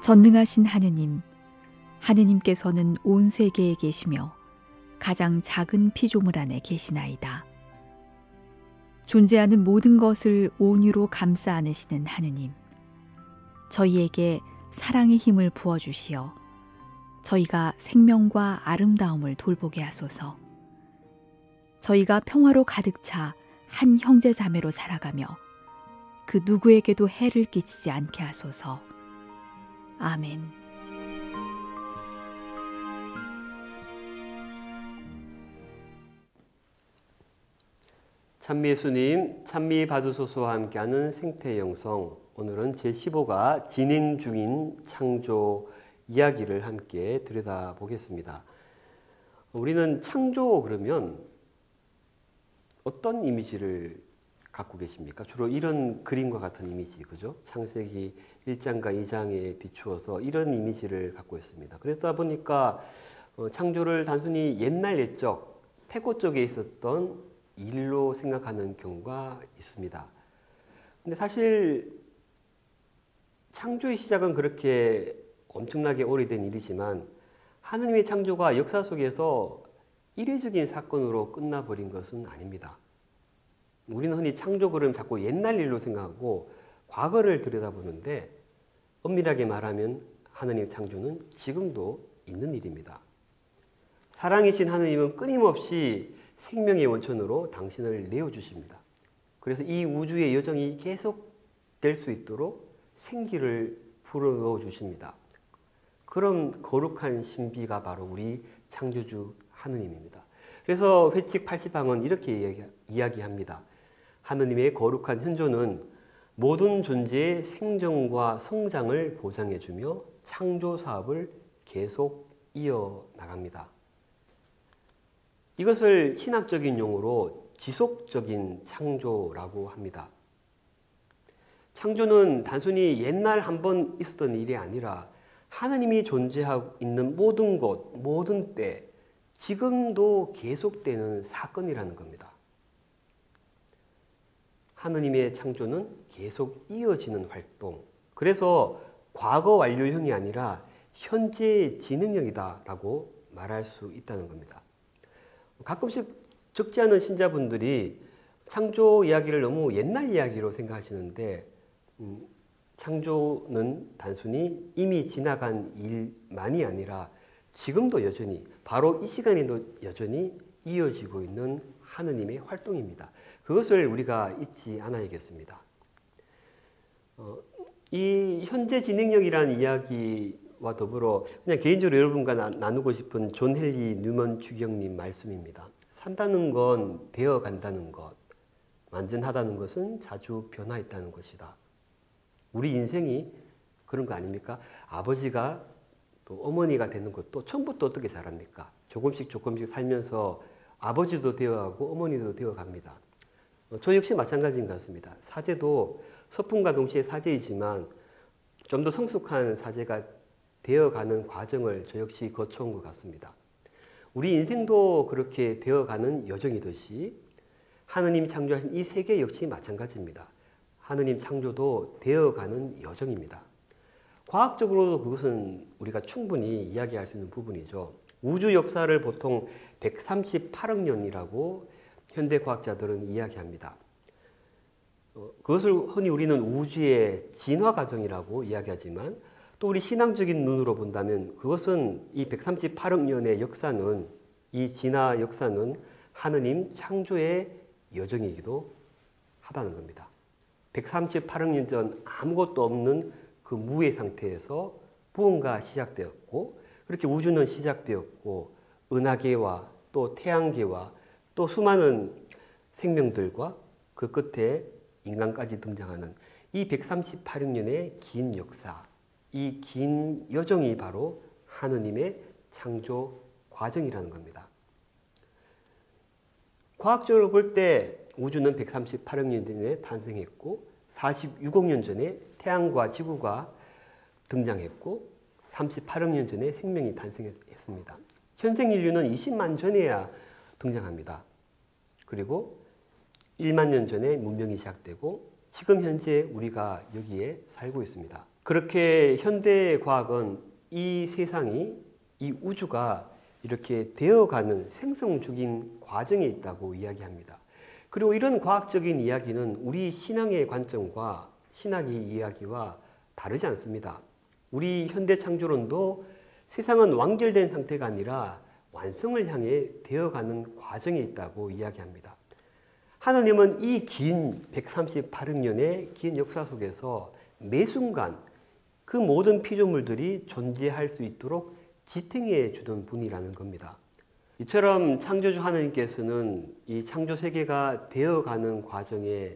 전능하신 하느님, 하느님께서는 온 세계에 계시며 가장 작은 피조물 안에 계시나이다. 존재하는 모든 것을 온유로 감싸 안으시는 하느님, 저희에게 사랑의 힘을 부어주시어 저희가 생명과 아름다움을 돌보게 하소서. 저희가 평화로 가득 차 한 형제 자매로 살아가며 그 누구에게도 해를 끼치지 않게 하소서. 아멘. 찬미 예수님, 찬미 받으소서와 함께하는 생태 영성, 오늘은 제15가 진행 중인 창조 이야기를 함께 들여다보겠습니다. 우리는 창조 그러면 어떤 이미지를 갖고 계십니까? 주로 이런 그림과 같은 이미지, 그죠? 창세기 1장과 2장에 비추어서 이런 이미지를 갖고 있습니다. 그러다 보니까 창조를 단순히 옛날 옛적, 태고 쪽에 있었던 일로 생각하는 경우가 있습니다. 근데 사실 창조의 시작은 그렇게 엄청나게 오래된 일이지만 하느님의 창조가 역사 속에서 이례적인 사건으로 끝나버린 것은 아닙니다. 우리는 흔히 창조 그러면 자꾸 옛날 일로 생각하고 과거를 들여다보는데 엄밀하게 말하면 하느님의 창조는 지금도 있는 일입니다. 사랑이신 하느님은 끊임없이 생명의 원천으로 당신을 내어주십니다. 그래서 이 우주의 여정이 계속될 수 있도록 생기를 불어넣어 주십니다. 그런 거룩한 신비가 바로 우리 창조주 하느님입니다. 그래서 회칙 80항은 이렇게 이야기합니다. 하느님의 거룩한 현존은 모든 존재의 생정과 성장을 보장해주며 창조 사업을 계속 이어나갑니다. 이것을 신학적인 용어로 지속적인 창조라고 합니다. 창조는 단순히 옛날 한번 있었던 일이 아니라 하느님이 존재하고 있는 모든 곳, 모든 때, 지금도 계속되는 사건이라는 겁니다. 하느님의 창조는 계속 이어지는 활동. 그래서 과거 완료형이 아니라 현재 진행형이다라고 말할 수 있다는 겁니다. 가끔씩 적지 않은 신자분들이 창조 이야기를 너무 옛날 이야기로 생각하시는데 창조는 단순히 이미 지나간 일만이 아니라 지금도 여전히 바로 이 시간에도 여전히 이어지고 있는 하느님의 활동입니다. 그것을 우리가 잊지 않아야겠습니다. 이 현재 진행형이라는 이야기와 더불어 그냥 개인적으로 여러분과 나누고 싶은 존 헨리 뉴먼 주경님 말씀입니다. 산다는 건 되어간다는 것, 완전하다는 것은 자주 변화했다는 것이다. 우리 인생이 그런 거 아닙니까? 아버지가 또 어머니가 되는 것도 처음부터 어떻게 잘합니까? 조금씩 살면서 아버지도 되어가고 어머니도 되어갑니다. 저 역시 마찬가지인 것 같습니다. 사제도 서품과 동시에 사제이지만 좀 더 성숙한 사제가 되어가는 과정을 저 역시 거쳐온 것 같습니다. 우리 인생도 그렇게 되어가는 여정이듯이 하느님 창조하신 이 세계 역시 마찬가지입니다. 하느님 창조도 되어가는 여정입니다. 과학적으로도 그것은 우리가 충분히 이야기할 수 있는 부분이죠. 우주 역사를 보통 138억 년이라고 현대 과학자들은 이야기합니다. 그것을 흔히 우리는 우주의 진화 과정이라고 이야기하지만 또 우리 신앙적인 눈으로 본다면 그것은 이 138억 년의 역사는 이 진화 역사는 하느님 창조의 여정이기도 하다는 겁니다. 138억 년 전 아무것도 없는 그 무의 상태에서 무언가 시작되었고 그렇게 우주는 시작되었고 은하계와 또 태양계와 또 수많은 생명들과 그 끝에 인간까지 등장하는 이 138억 년의 긴 역사, 이 긴 여정이 바로 하느님의 창조 과정이라는 겁니다. 과학적으로 볼 때 우주는 138억 년 전에 탄생했고 46억 년 전에 태양과 지구가 등장했고 38억 년 전에 생명이 탄생했습니다. 현생 인류는 20만 전에야 등장합니다. 그리고 1만 년 전에 문명이 시작되고 지금 현재 우리가 여기에 살고 있습니다. 그렇게 현대 과학은 이 세상이, 이 우주가 이렇게 되어가는 생성적인 과정에 있다고 이야기합니다. 그리고 이런 과학적인 이야기는 우리 신앙의 관점과 신학의 이야기와 다르지 않습니다. 우리 현대 창조론도 세상은 완결된 상태가 아니라 완성을 향해 되어가는 과정에 있다고 이야기합니다. 하나님은 이 긴 138억년의 긴 역사 속에서 매 순간 그 모든 피조물들이 존재할 수 있도록 지탱해 주던 분이라는 겁니다. 이처럼 창조주 하나님께서는 이 창조 세계가 되어가는 과정에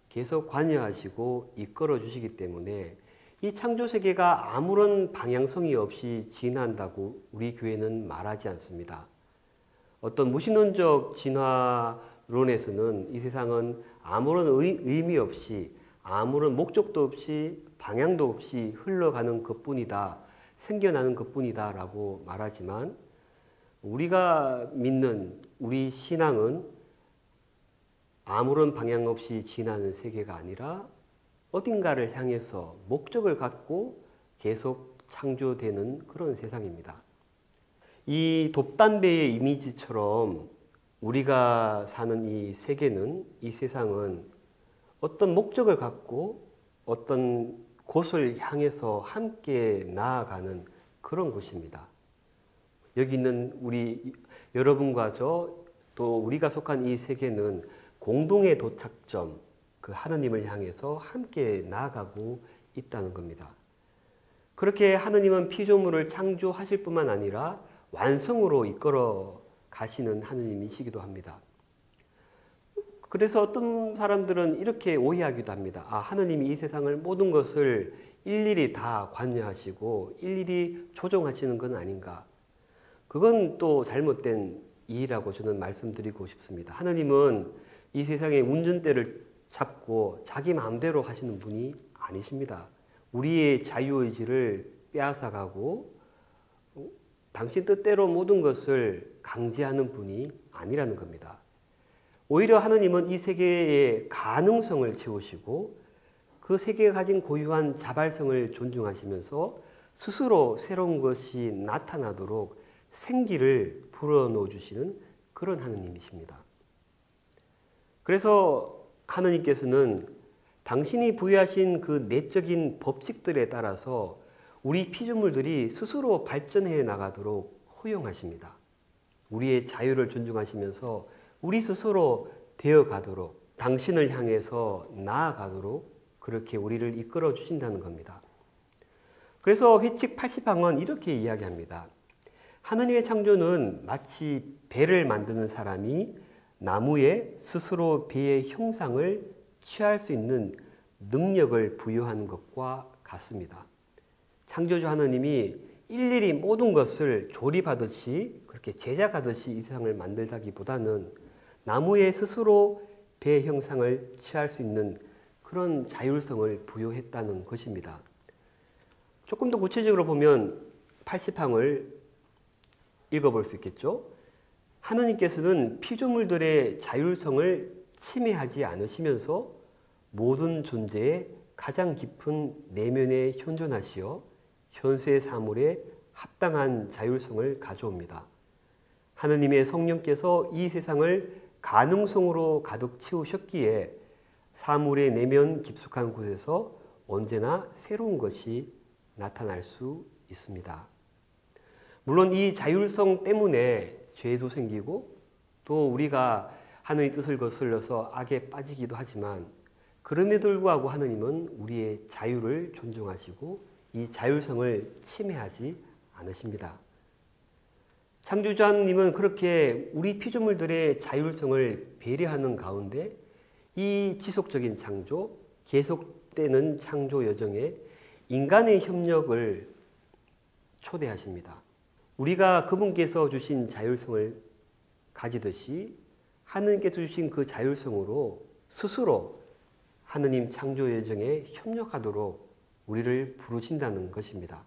계속 관여하시고 이끌어 주시기 때문에 이 창조 세계가 아무런 방향성이 없이 진화한다고 우리 교회는 말하지 않습니다. 어떤 무신론적 진화론에서는 이 세상은 아무런 의미 없이, 아무런 목적도 없이, 방향도 없이 흘러가는 것뿐이다, 생겨나는 것뿐이다 라고 말하지만, 우리가 믿는 우리 신앙은 아무런 방향 없이 진화하는 세계가 아니라 어딘가를 향해서 목적을 갖고 계속 창조되는 그런 세상입니다. 이 돛담배의 이미지처럼 우리가 사는 이 세계는, 이 세상은 어떤 목적을 갖고 어떤 곳을 향해서 함께 나아가는 그런 곳입니다. 여기 있는 우리 여러분과 또 우리가 속한 이 세계는 공동의 도착점, 그 하느님을 향해서 함께 나아가고 있다는 겁니다. 그렇게 하느님은 피조물을 창조하실 뿐만 아니라 완성으로 이끌어 가시는 하느님이시기도 합니다. 그래서 어떤 사람들은 이렇게 오해하기도 합니다. 하느님이 이 세상을 모든 것을 일일이 다 관여하시고 일일이 조종하시는 건 아닌가. 그건 또 잘못된 이해라고 저는 말씀드리고 싶습니다. 하느님은 이 세상의 운전대를 잡고 자기 마음대로 하시는 분이 아니십니다. 우리의 자유의지를 빼앗아가고 당신 뜻대로 모든 것을 강제하는 분이 아니라는 겁니다. 오히려 하느님은 이 세계의 가능성을 채우시고 그 세계가 가진 고유한 자발성을 존중하시면서 스스로 새로운 것이 나타나도록 생기를 불어넣어 주시는 그런 하느님이십니다. 그래서 하느님께서는 당신이 부여하신 그 내적인 법칙들에 따라서 우리 피조물들이 스스로 발전해 나가도록 허용하십니다. 우리의 자유를 존중하시면서 우리 스스로 되어가도록, 당신을 향해서 나아가도록 그렇게 우리를 이끌어 주신다는 겁니다. 그래서 회칙 80항은 이렇게 이야기합니다. 하느님의 창조는 마치 배를 만드는 사람이 나무에 스스로 배의 형상을 취할 수 있는 능력을 부여하는 것과 같습니다. 창조주 하느님이 일일이 모든 것을 조립하듯이, 그렇게 제작하듯이 이 세상을 만들다기보다는 나무에 스스로 배의 형상을 취할 수 있는 그런 자율성을 부여했다는 것입니다. 조금 더 구체적으로 보면 80항을 읽어볼 수 있겠죠. 하느님께서는 피조물들의 자율성을 침해하지 않으시면서 모든 존재의 가장 깊은 내면에 현존하시어 현세 사물에 합당한 자율성을 가져옵니다. 하느님의 성령께서 이 세상을 가능성으로 가득 채우셨기에 사물의 내면 깊숙한 곳에서 언제나 새로운 것이 나타날 수 있습니다. 물론 이 자율성 때문에 죄도 생기고 또 우리가 하느님의 뜻을 거슬러서 악에 빠지기도 하지만 그럼에도 불구하고 하느님은 우리의 자유를 존중하시고 이 자율성을 침해하지 않으십니다. 창조주 하느님은 그렇게 우리 피조물들의 자율성을 배려하는 가운데 이 지속적인 창조, 계속되는 창조 여정에 인간의 협력을 초대하십니다. 우리가 그분께서 주신 자율성을 가지듯이 하느님께서 주신 그 자율성으로 스스로 하느님 창조 여정에 협력하도록 우리를 부르신다는 것입니다.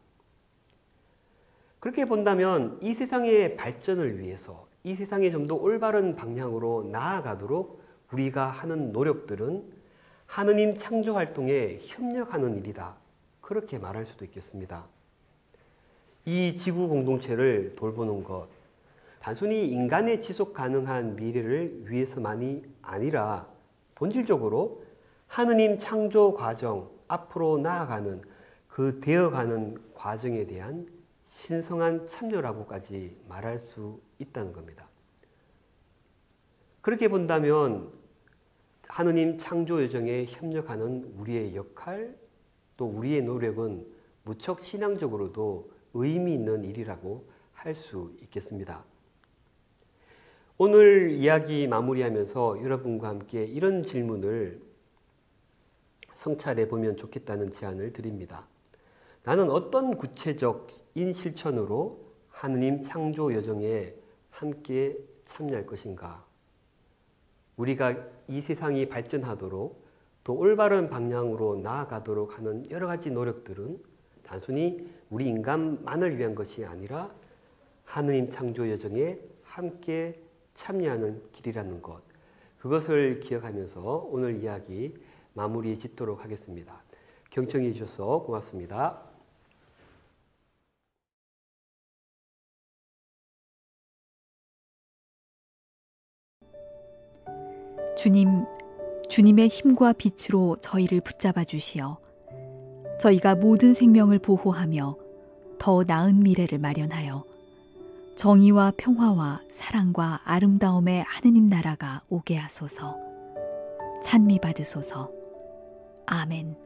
그렇게 본다면 이 세상의 발전을 위해서, 이 세상의 좀 더 올바른 방향으로 나아가도록 우리가 하는 노력들은 하느님 창조 활동에 협력하는 일이다. 그렇게 말할 수도 있겠습니다. 이 지구 공동체를 돌보는 것, 단순히 인간의 지속 가능한 미래를 위해서만이 아니라 본질적으로 하느님 창조 과정, 앞으로 나아가는 그 되어가는 과정에 대한 신성한 참여라고까지 말할 수 있다는 겁니다. 그렇게 본다면 하느님 창조 여정에 협력하는 우리의 역할, 또 우리의 노력은 무척 신앙적으로도 의미 있는 일이라고 할 수 있겠습니다. 오늘 이야기 마무리하면서 여러분과 함께 이런 질문을 성찰해 보면 좋겠다는 제안을 드립니다. 나는 어떤 구체적인 실천으로 하느님 창조 여정에 함께 참여할 것인가? 우리가 이 세상이 발전하도록 또 올바른 방향으로 나아가도록 하는 여러 가지 노력들은 단순히 우리 인간만을 위한 것이 아니라 하느님 창조 여정에 함께 참여하는 길이라는 것, 그것을 기억하면서 오늘 이야기 마무리 짓도록 하겠습니다. 경청해 주셔서 고맙습니다. 주님의 힘과 빛으로 저희를 붙잡아 주시어 저희가 모든 생명을 보호하며 더 나은 미래를 마련하여 정의와 평화와 사랑과 아름다움의 하느님 나라가 오게 하소서. 찬미 받으소서. 아멘.